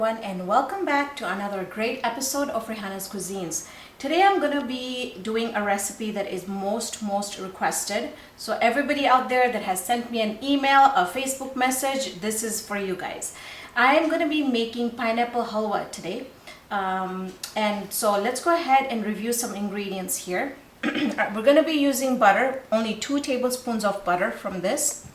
And welcome back to another great episode of Raihana's Cuisines. Today I'm going to be doing a recipe that is most requested. So everybody out there that has sent me an email, a Facebook message, this is for you guys. I am going to be making pineapple halwa today. And so let's go ahead and review some ingredients here. We're going to be using butter, only 2 tablespoons of butter from this.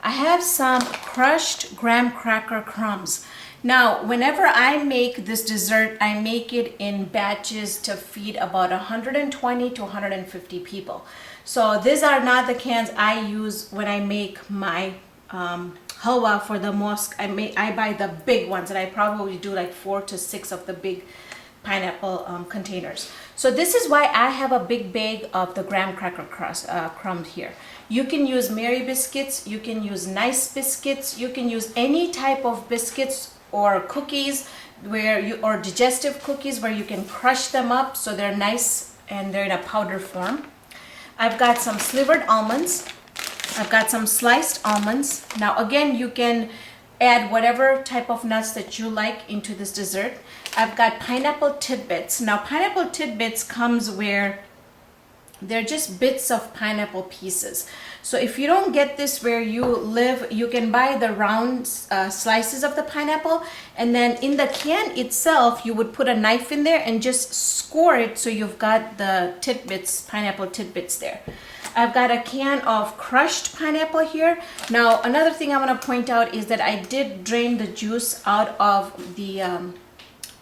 I have some crushed graham cracker crumbs. Now, whenever I make this dessert, I make it in batches to feed about 120 to 150 people. So these are not the cans I use when I make my halwa for the mosque. I buy the big ones, and I probably do like 4 to 6 of the big pineapple containers. So this is why I have a big bag of the graham cracker crumb here. You can use Mary biscuits, you can use nice biscuits, you can use any type of biscuits or cookies or digestive cookies where you can crush them up so they're nice and they're in a powder form. I've got some slivered almonds. I've got some sliced almonds. Now again, you can add whatever type of nuts that you like into this dessert. I've got pineapple tidbits. Now pineapple tidbits comes where they're just bits of pineapple pieces. So if you don't get this where you live, you can buy the round slices of the pineapple, and then in the can itself you would put a knife in there and just score it so you've got the tidbits, pineapple tidbits there. I've got a can of crushed pineapple here. Now another thing I want to point out is that I did drain the juice out of the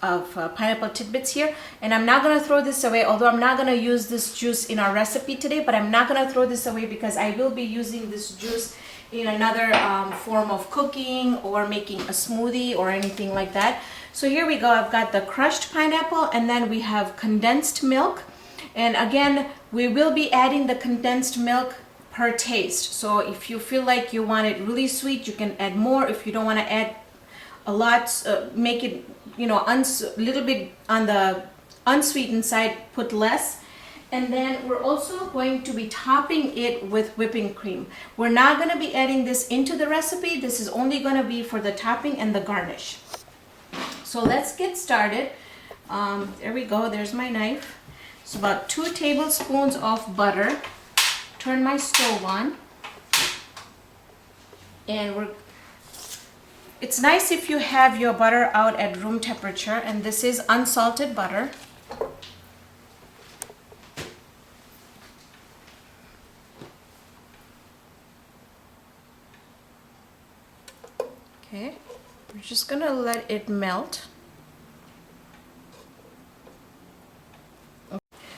pineapple tidbits here, and I'm not going to throw this away, although I'm not going to use this juice in our recipe today, but I'm not going to throw this away because I will be using this juice in another form of cooking or making a smoothie or anything like that. So here we go. I've got the crushed pineapple, and then we have condensed milk, and again we will be adding the condensed milk per taste. So if you feel like you want it really sweet, you can add more. If you don't want to add a lot, make it a little bit on the unsweetened side, put less. And then we're also going to be topping it with whipping cream. We're not going to be adding this into the recipe. This is only going to be for the topping and the garnish. So let's get started. There we go. There's my knife. It's about 2 tablespoons of butter. Turn my stove on, and it's nice if you have your butter out at room temperature, and this is unsalted butter. Okay, we're just gonna let it melt.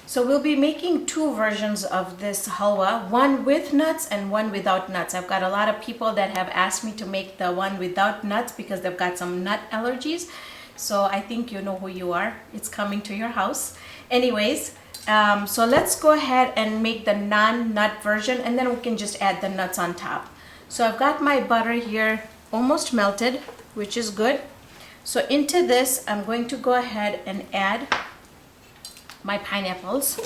So we'll be making 2 versions of this halwa, one with nuts and one without nuts. I've got a lot of people that have asked me to make the one without nuts because they've got some nut allergies. So I think you know who you are. It's coming to your house. Anyways, so let's go ahead and make the non-nut version, and then we can just add the nuts on top. So I've got my butter here almost melted, which is good. So into this, I'm going to go ahead and add my pineapples.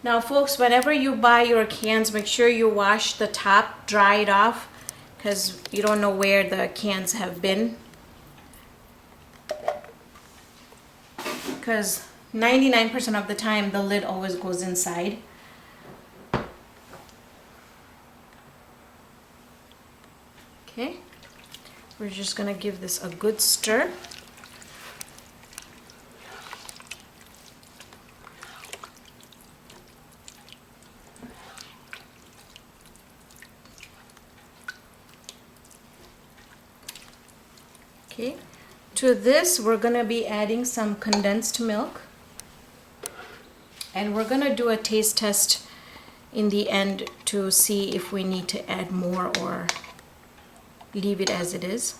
Now folks, whenever you buy your cans, make sure you wash the top, dry it off, because you don't know where the cans have been, because 99% of the time the lid always goes inside. Okay, we're just gonna give this a good stir. Okay, to this we're gonna be adding some condensed milk, and we're gonna do a taste test in the end to see if we need to add more or leave it as it is.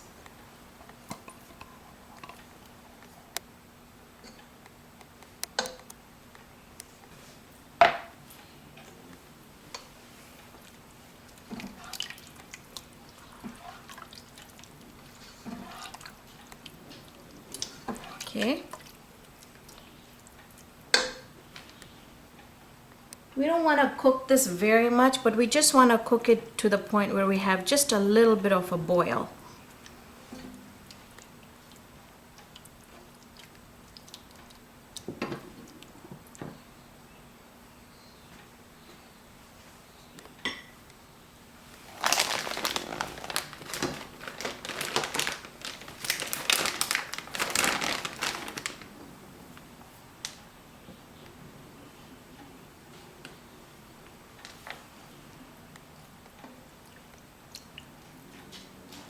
Okay. We don't want to cook this very much, but we just want to cook it to the point where we have just a little bit of a boil.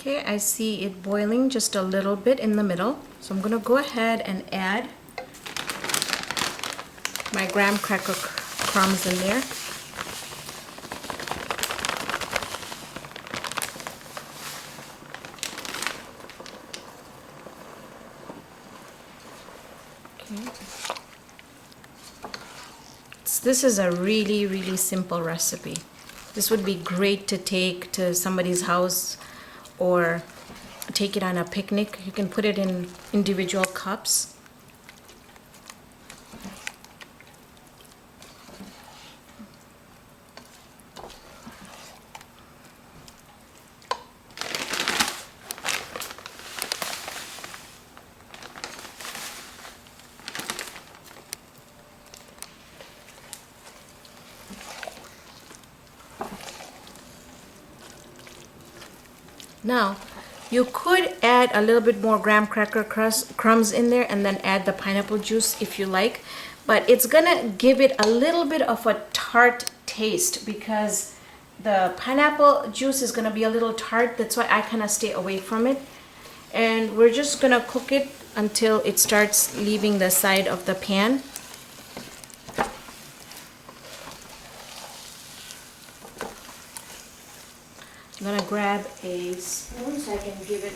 Okay, I see it boiling just a little bit in the middle. So I'm gonna go ahead and add my graham cracker crumbs in there. Okay. This is a really simple recipe. This would be great to take to somebody's house or take it on a picnic. You can put it in individual cups. Now, you could add a little bit more graham cracker crumbs in there and then add the pineapple juice if you like, but it's gonna give it a little bit of a tart taste because the pineapple juice is gonna be a little tart. That's why I kind of stay away from it. And we're just gonna cook it until it starts leaving the side of the pan. I'm gonna grab a spoon so I can give it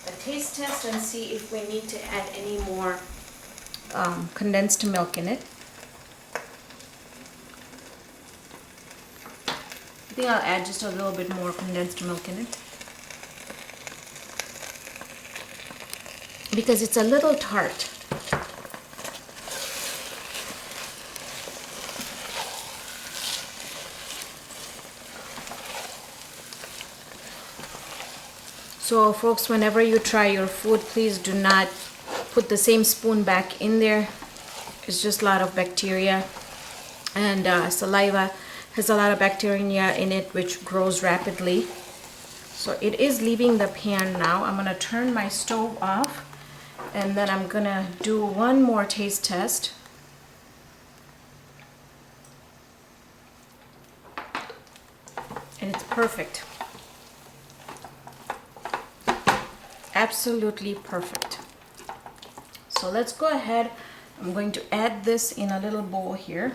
a taste test and see if we need to add any more condensed milk in it. I think I'll add just a little bit more condensed milk in it because it's a little tart. So folks, whenever you try your food, please do not put the same spoon back in there. It's just a lot of bacteria, and saliva has a lot of bacteria in it which grows rapidly. So it is leaving the pan now. I'm gonna turn my stove off and then I'm gonna do one more taste test. And it's perfect. Absolutely perfect. So let's go ahead. I'm going to add this in a little bowl here.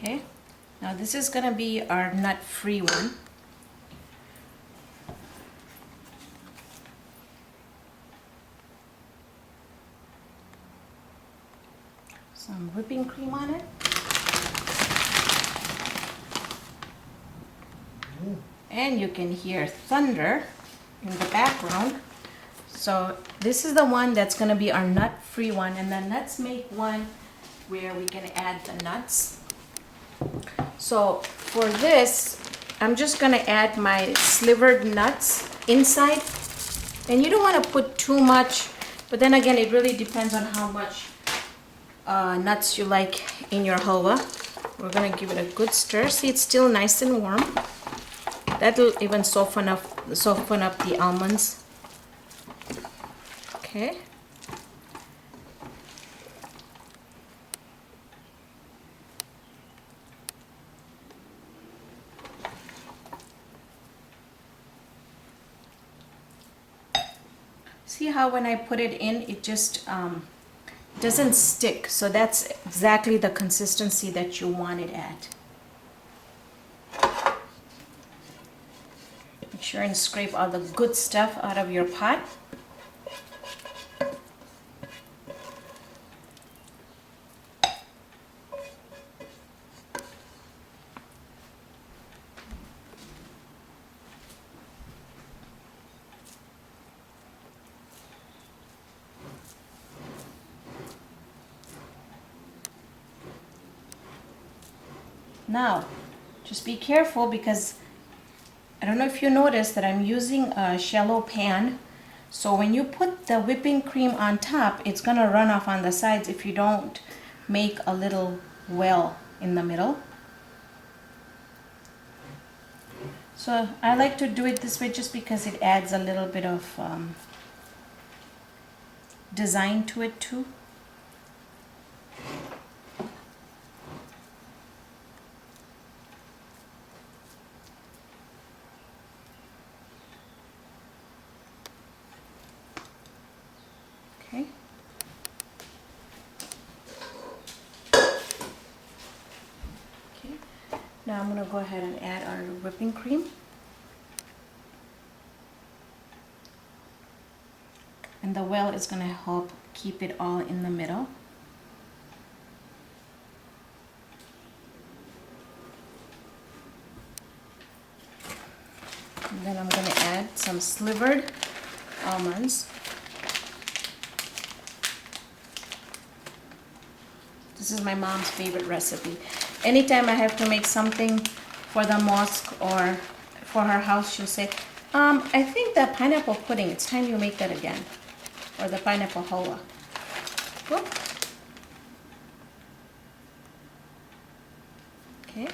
Okay, now this is gonna be our nut-free one. Some whipping cream on it. And you can hear thunder in the background. So this is the one that's gonna be our nut-free one, and then let's make one where we can add the nuts. So for this, I'm just gonna add my slivered nuts inside. And you don't wanna put too much, but then again, it really depends on how much nuts you like in your halwa. We're gonna give it a good stir. See, it's still nice and warm. That'll even soften up the almonds. Okay. See how when I put it in, it just doesn't stick. So that's exactly the consistency that you want it at. Make sure and scrape all the good stuff out of your pot. Now, just be careful because I don't know if you noticed that I'm using a shallow pan. So when you put the whipping cream on top, it's gonna run off on the sides if you don't make a little well in the middle. So I like to do it this way just because it adds a little bit of design to it too. Okay. Okay. Now I'm going to go ahead and add our whipping cream. And the well is going to help keep it all in the middle. And then I'm going to add some slivered almonds. This is my mom's favorite recipe. Anytime I have to make something for the mosque or for her house, she'll say, I think that pineapple pudding, it's time you make that again. Or the pineapple halwa. Whoop. Okay.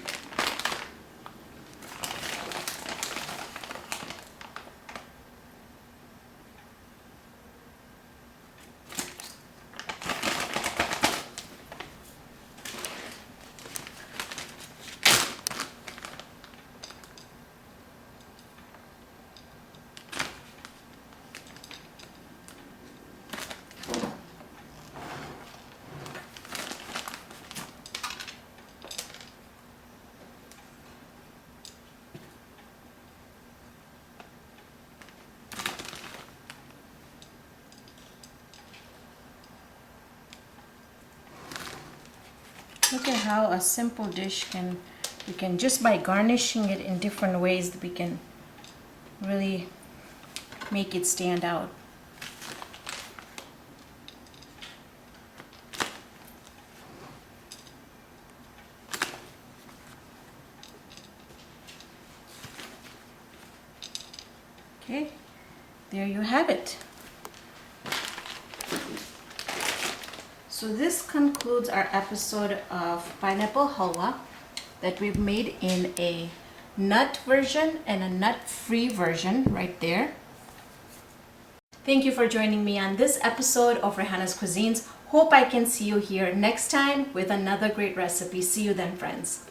Look at how a simple dish we can just by garnishing it in different ways, we can really make it stand out. Okay, there you have it. So this concludes our episode of pineapple halwa that we've made in a nut version and a nut-free version right there. Thank you for joining me on this episode of Raihana's Cuisines. Hope I can see you here next time with another great recipe. See you then, friends.